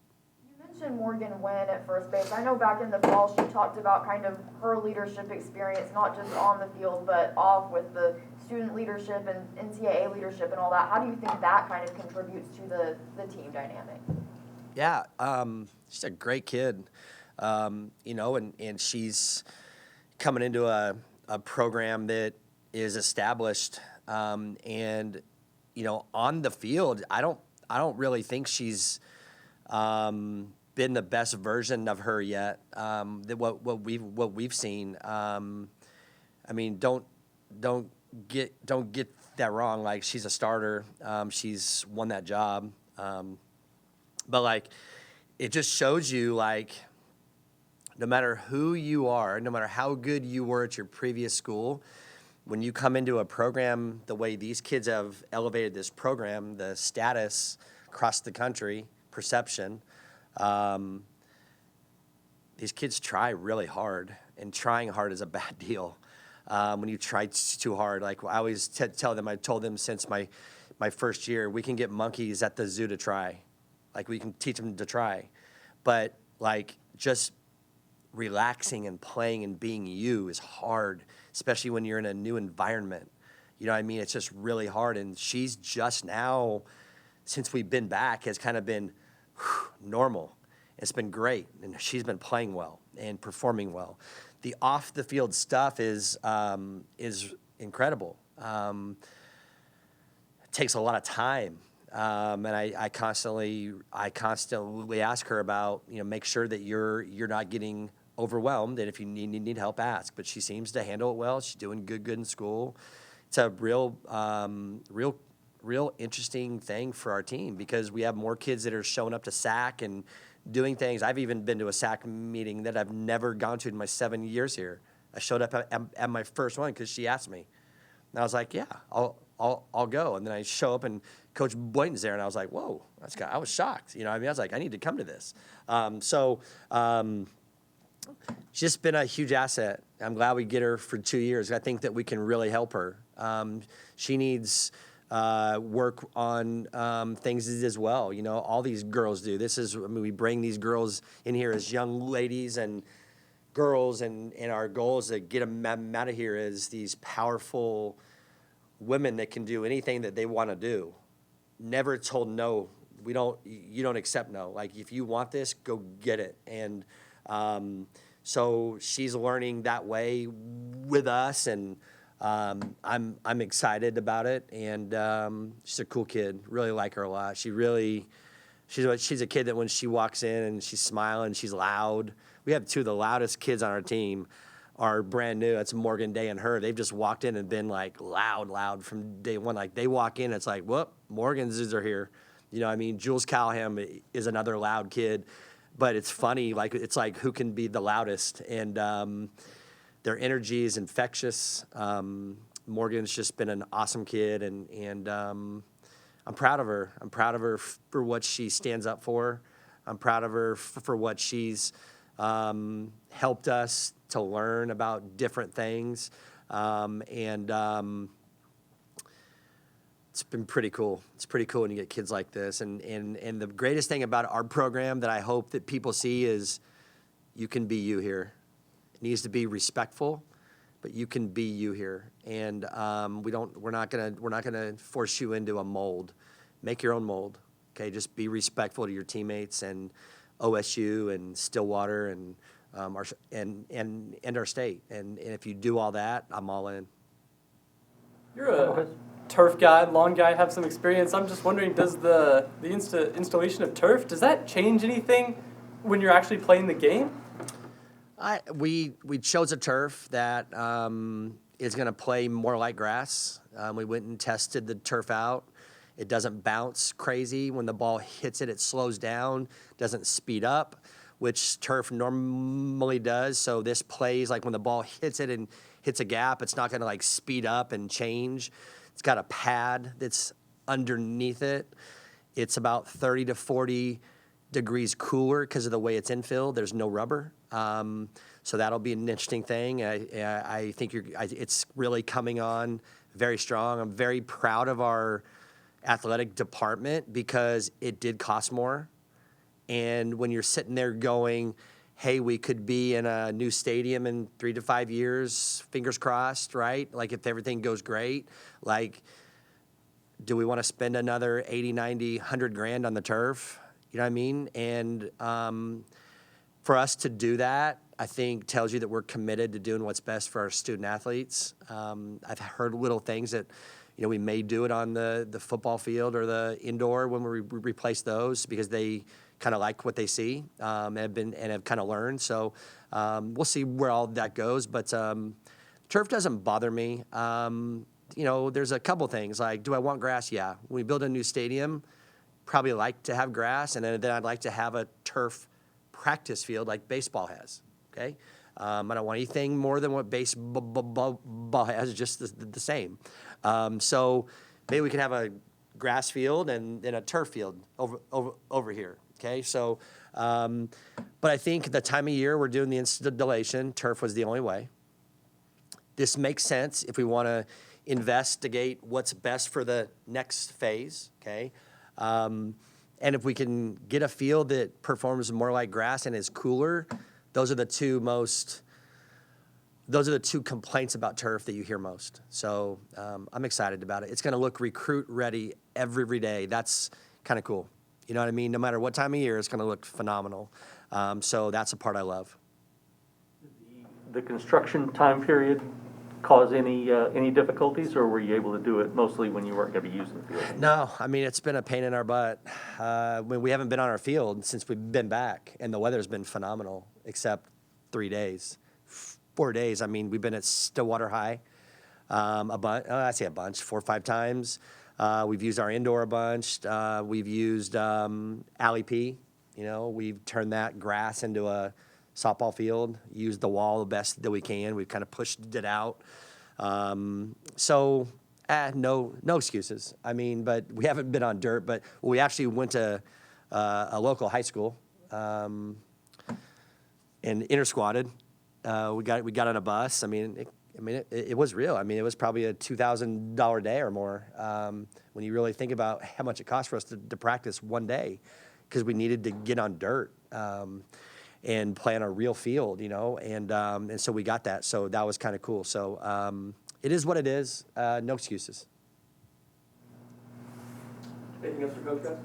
You mentioned Morgan Wynn at first base. I know back in the fall she talked about kind of her leadership experience, not just on the field, but off with the student leadership and NCAA leadership and all that. How do you think that kind of contributes to the team dynamic? Yeah, she's a great kid, and she's coming into a program that is established, and on the field, I don't really think she's been the best version of her yet. What we've seen. I mean, don't get that wrong. Like, she's a starter. She's won that job. But like, it just shows you, like, no matter who you are, no matter how good you were at your previous school, when you come into a program the way these kids have elevated this program, the status across the country, perception, these kids try really hard, and trying hard is a bad deal. When you try too hard, like I always tell them, I told them since my first year, we can get monkeys at the zoo to try. Like, we can teach them to try. But like, just relaxing and playing and being you is hard, especially when you're in a new environment. You know what I mean? It's just really hard. And she's just now, since we've been back, has kind of been normal. It's been great. And she's been playing well and performing well. The off the field stuff is incredible. It takes a lot of time. And I constantly ask her about, make sure that you're not getting overwhelmed, and if you need help, ask. But she seems to handle it well. She's doing good in school. It's a real interesting thing for our team, because we have more kids that are showing up to SAC and doing things. I've even been to a SAC meeting that I've never gone to in my 7 years here. I showed up at my first one because she asked me, and I was like, yeah, I'll go. And then I show up and Coach Boynton's there, and I was like, whoa, I was shocked. I was like, I need to come to this. She's just been a huge asset. I'm glad we get her for 2 years. I think that we can really help her. She needs work on things as well. All these girls do. We bring these girls in here as young ladies and girls, and our goal is to get them out of here as these powerful women that can do anything that they want to do. Never told no. You don't accept no. Like, if you want this, go get it. And so she's learning that way with us, and I'm excited about it. And she's a cool kid. Really like her a lot. She's a kid that when she walks in and she's smiling, she's loud. We have two of the loudest kids on our team are brand new. It's Morgan Day and her. They've just walked in and been like loud from day one. Like, they walk in, it's like, whoop, Morgan's are here. Jules Callahan is another loud kid, but it's funny. Like, it's like, who can be the loudest? And their energy is infectious. Morgan's just been an awesome kid, and I'm proud of her. I'm proud of her for what she stands up for. I'm proud of her for what she's helped us to learn about different things. It's been pretty cool. It's pretty cool when you get kids like this. And the greatest thing about our program that I hope that people see is you can be you here. It needs to be respectful, but you can be you here. And we're not gonna force you into a mold. Make your own mold. Okay, just be respectful to your teammates and OSU and Stillwater and our state. And if you do all that, I'm all in. You're a turf guy, lawn guy, have some experience. I'm just wondering, does the installation of turf, does that change anything when you're actually playing the game? We chose a turf that is going to play more like grass. We went and tested the turf out. It doesn't bounce crazy. When the ball hits it, it slows down, doesn't speed up, which turf normally does. So this plays like when the ball hits it and hits a gap, it's not going to like speed up and change. It's got a pad that's underneath it. It's about 30 to 40 degrees cooler because of the way it's infilled. There's no rubber. So that'll be an interesting thing. I think it's really coming on very strong. I'm very proud of our athletic department because it did cost more. And when you're sitting there going, hey, we could be in a new stadium in 3 to 5 years, fingers crossed, right? Like if everything goes great, like, do we want to spend another 80, 90, 100 grand on the turf? You know what I mean? And for us to do that, I think tells you that we're committed to doing what's best for our student athletes. I've heard little things that, you know, we may do it on the football field or the indoor when we replace those because they kind of like what they see and have kind of learned. So we'll see where all that goes. But turf doesn't bother me. You know, there's a couple things like, do I want grass? Yeah. When we build a new stadium, probably like to have grass, and then I'd like to have a turf practice field like baseball has. Okay. I don't want anything more than what baseball has, just the same. So maybe we can have a grass field and then a turf field over here. Okay, so, but I think the time of year we're doing the installation, turf was the only way. This makes sense if we want to investigate what's best for the next phase, okay? And if we can get a field that performs more like grass and is cooler, those are the two complaints about turf that you hear most. So I'm excited about it. It's going to look recruit ready every day. That's kind of cool. You know what I mean? No matter what time of year, it's going to look phenomenal. So that's a part I love. The construction time period cause any difficulties, or were you able to do it mostly when you weren't going to be using the field? No, I mean, it's been a pain in our butt. When we haven't been on our field since we've been back, and the weather's been phenomenal, except 3 days. 4 days, I mean, we've been at Stillwater High I say a bunch, 4 or 5 times. We've used our indoor a bunch. We've used Alley P. You know, we've turned that grass into a softball field, used the wall the best that we can. We've kind of pushed it out. So no excuses. I mean, but we haven't been on dirt, but we actually went to a local high school and inter-squatted. We got on a bus. I mean, it was real. I mean, it was probably a $2,000 day or more when you really think about how much it cost for us to practice one day because we needed to get on dirt and play on a real field, you know, and so we got that. So that was kind of cool. So it is what it is. No excuses. Anything else for Coach guys?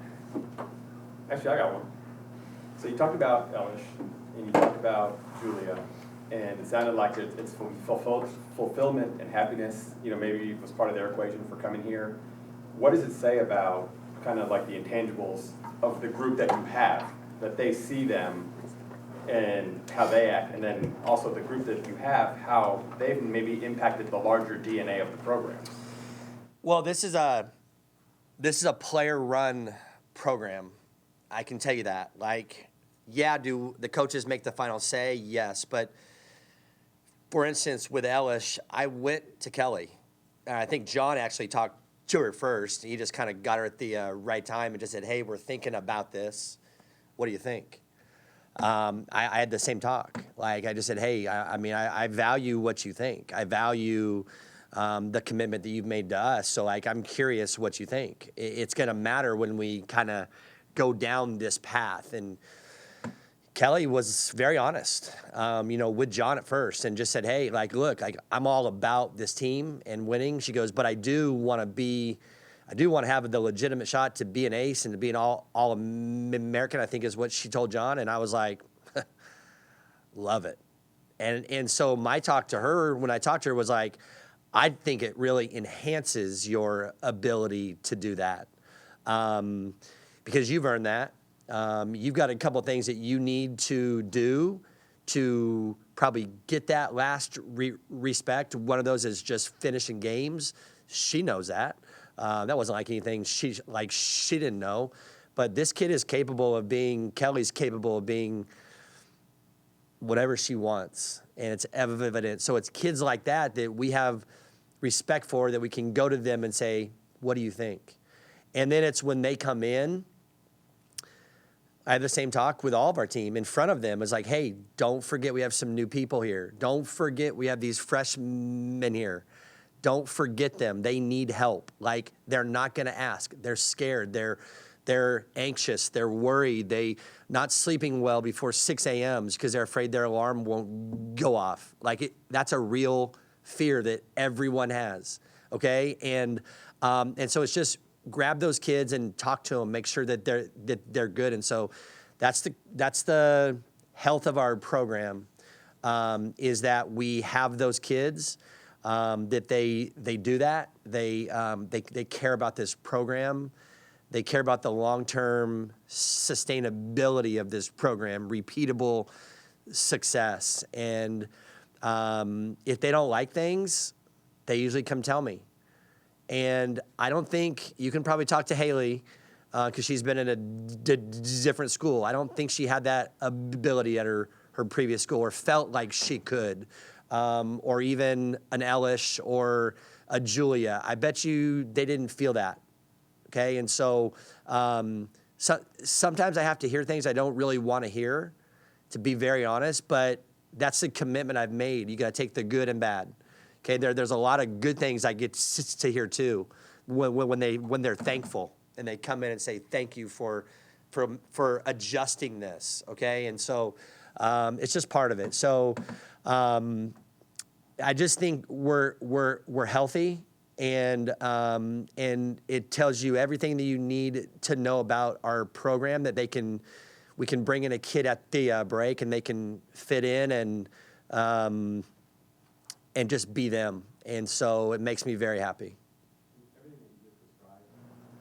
Actually, I got one. So you talked about Elish and you talked about Julia. And it sounded like it's fulfillment and happiness, you know, maybe was part of their equation for coming here. What does it say about kind of like the intangibles of the group that you have, that they see them and how they act, and then also the group that you have, how they've maybe impacted the larger DNA of the program? Well, this is a player-run program. I can tell you that. Like, yeah, do the coaches make the final say? Yes, but for instance, with Elish, I went to Kelly. I think John actually talked to her first. He just kind of got her at the right time and just said, hey, we're thinking about this. What do you think? I had the same talk. Like, I just said, hey, I value what you think. I value the commitment that you've made to us. So, like, I'm curious what you think. It's going to matter when we kind of go down this path. And Kelly was very honest, you know, with John at first and just said, hey, like, look, like, I'm all about this team and winning. She goes, but I do want to have the legitimate shot to be an ace and to be an all-American, I think is what she told John. And I was like, love it. And so my talk to her, when I talked to her, was like, I think it really enhances your ability to do that because you've earned that. You've got a couple of things that you need to do to probably get that last respect. One of those is just finishing games. She knows that. That wasn't like anything she didn't know. But this kid is capable of being, Kelly's capable of being whatever she wants, and it's evident. So it's kids like that we have respect for, that we can go to them and say, what do you think? And then it's when they come in, I have the same talk with all of our team in front of them. It's like, hey, don't forget we have some new people here. Don't forget we have these freshmen here. Don't forget them. They need help. Like, they're not going to ask. They're scared. They're anxious. They're worried. They not sleeping well before 6 a.m. because they're afraid their alarm won't go off. Like, that's a real fear that everyone has, okay? And so it's just grab those kids and talk to them, make sure that they're good. And so that's the health of our program, is that we have those kids, that they do that. They care about this program. They care about the long-term sustainability of this program, repeatable success. And if they don't like things, they usually come tell me. And I don't think, you can probably talk to Haley, because she's been in a different school. I don't think she had that ability at her previous school, or felt like she could, or even an Elish or a Julia. I bet you they didn't feel that, okay? And so, sometimes I have to hear things I don't really want to hear, to be very honest, but that's the commitment I've made. You got to take the good and bad. Okay, there's a lot of good things I get to hear too, when they're thankful and they come in and say thank you for adjusting this. Okay, and so it's just part of it. So I just think we're healthy, and it tells you everything that you need to know about our program, that we can bring in a kid at the break and they can fit in and just be them. And so it makes me very happy. Everything that you just described,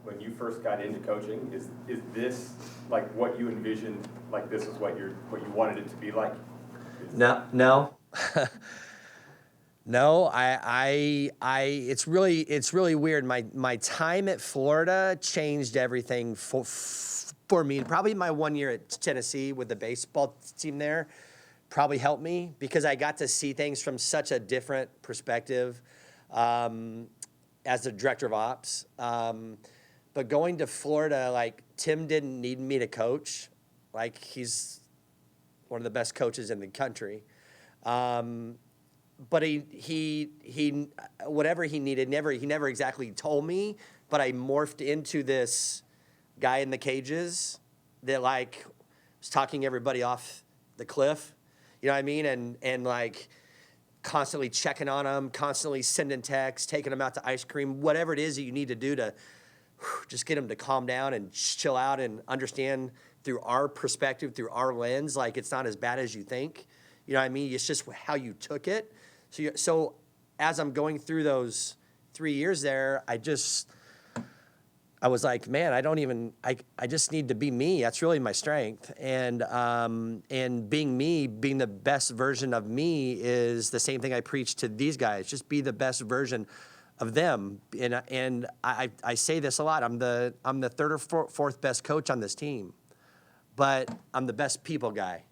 when you first got into coaching, is this like what you envisioned, like this is what you wanted it to be like? No. No, it's really weird. My time at Florida changed everything for me. Probably my 1 year at Tennessee with the baseball team there probably helped me, because I got to see things from such a different perspective as the director of ops. But going to Florida, like, Tim didn't need me to coach. Like, he's one of the best coaches in the country. But he whatever he needed, he never exactly told me, but I morphed into this guy in the cages that, like, was talking everybody off the cliff. You know what I mean? And like, constantly checking on them, constantly sending texts, taking them out to ice cream, whatever it is that you need to do to just get them to calm down and chill out and understand through our perspective, through our lens, like, it's not as bad as you think. You know what I mean? It's just how you took it. So as I'm going through those 3 years there, I was like, man, I just need to be me. That's really my strength. And being me, being the best version of me, is the same thing I preach to these guys. Just be the best version of them. And I say this a lot. I'm the third or fourth best coach on this team, but I'm the best people guy.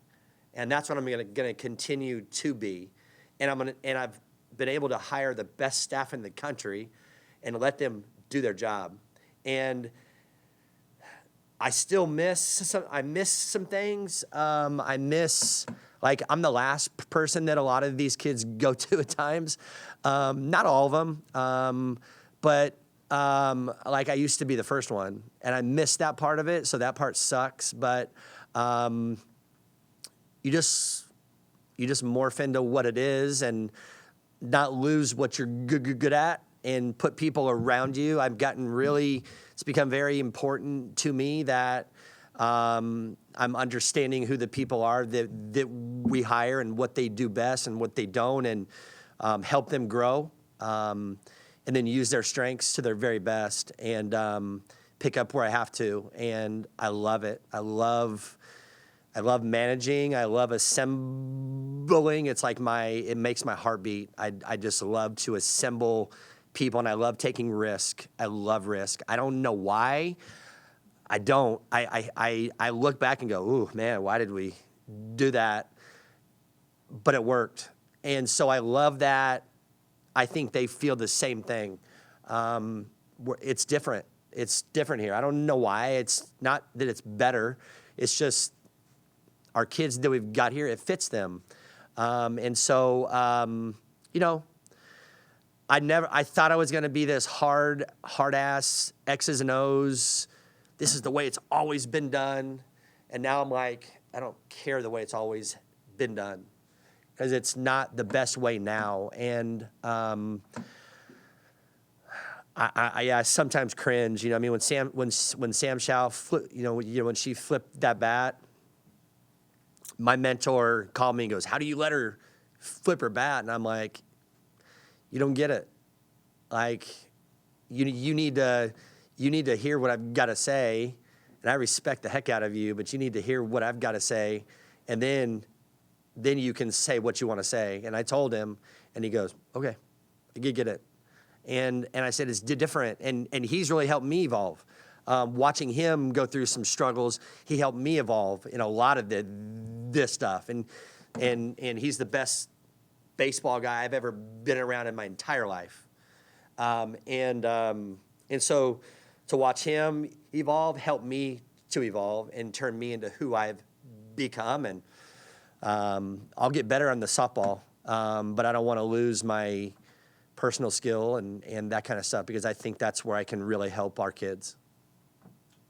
And that's what I'm gonna continue to be. And I've been able to hire the best staff in the country and let them do their job. And I still miss some things. I miss, like, I'm the last person that a lot of these kids go to at times. Not all of them, but like, I used to be the first one, and I miss that part of it. So that part sucks. But you just morph into what it is and not lose what you're good at, and put people around you. It's become very important to me that I'm understanding who the people are that we hire and what they do best and what they don't, and help them grow, and then use their strengths to their very best, and pick up where I have to. And I love it. I love managing. I love assembling. It's like it makes my heart beat. I just love to assemble people, and I love taking risk. I love risk. I don't know why. I don't. I look back and go, ooh, man, why did we do that? but it worked. And so I love that. I think they feel the same thing. It's different. It's different here. I don't know why. It's not that it's better. It's just our kids that we've got here, it fits them. And so, you know, I thought I was going to be this hard ass X's and O's. This is the way it's always been done. And now I'm like, I don't care the way it's always been done, because it's not the best way now. And I sometimes cringe. You know, I mean, when Sam Shaw when she flipped that bat, my mentor called me and goes, "How do you let her flip her bat?" And I'm like, "You don't get it. Like, you need to hear what I've got to say, and I respect the heck out of you, but you need to hear what I've got to say, and then you can say what you want to say." And I told him, and he goes, "Okay, I get it." And I said, it's different, and he's really helped me evolve. Watching him go through some struggles, he helped me evolve in a lot of this stuff. And he's the best baseball guy I've ever been around in my entire life. And so to watch him evolve helped me to evolve and turn me into who I've become. And I'll get better on the softball, but I don't want to lose my personal skill and that kind of stuff, because I think that's where I can really help our kids.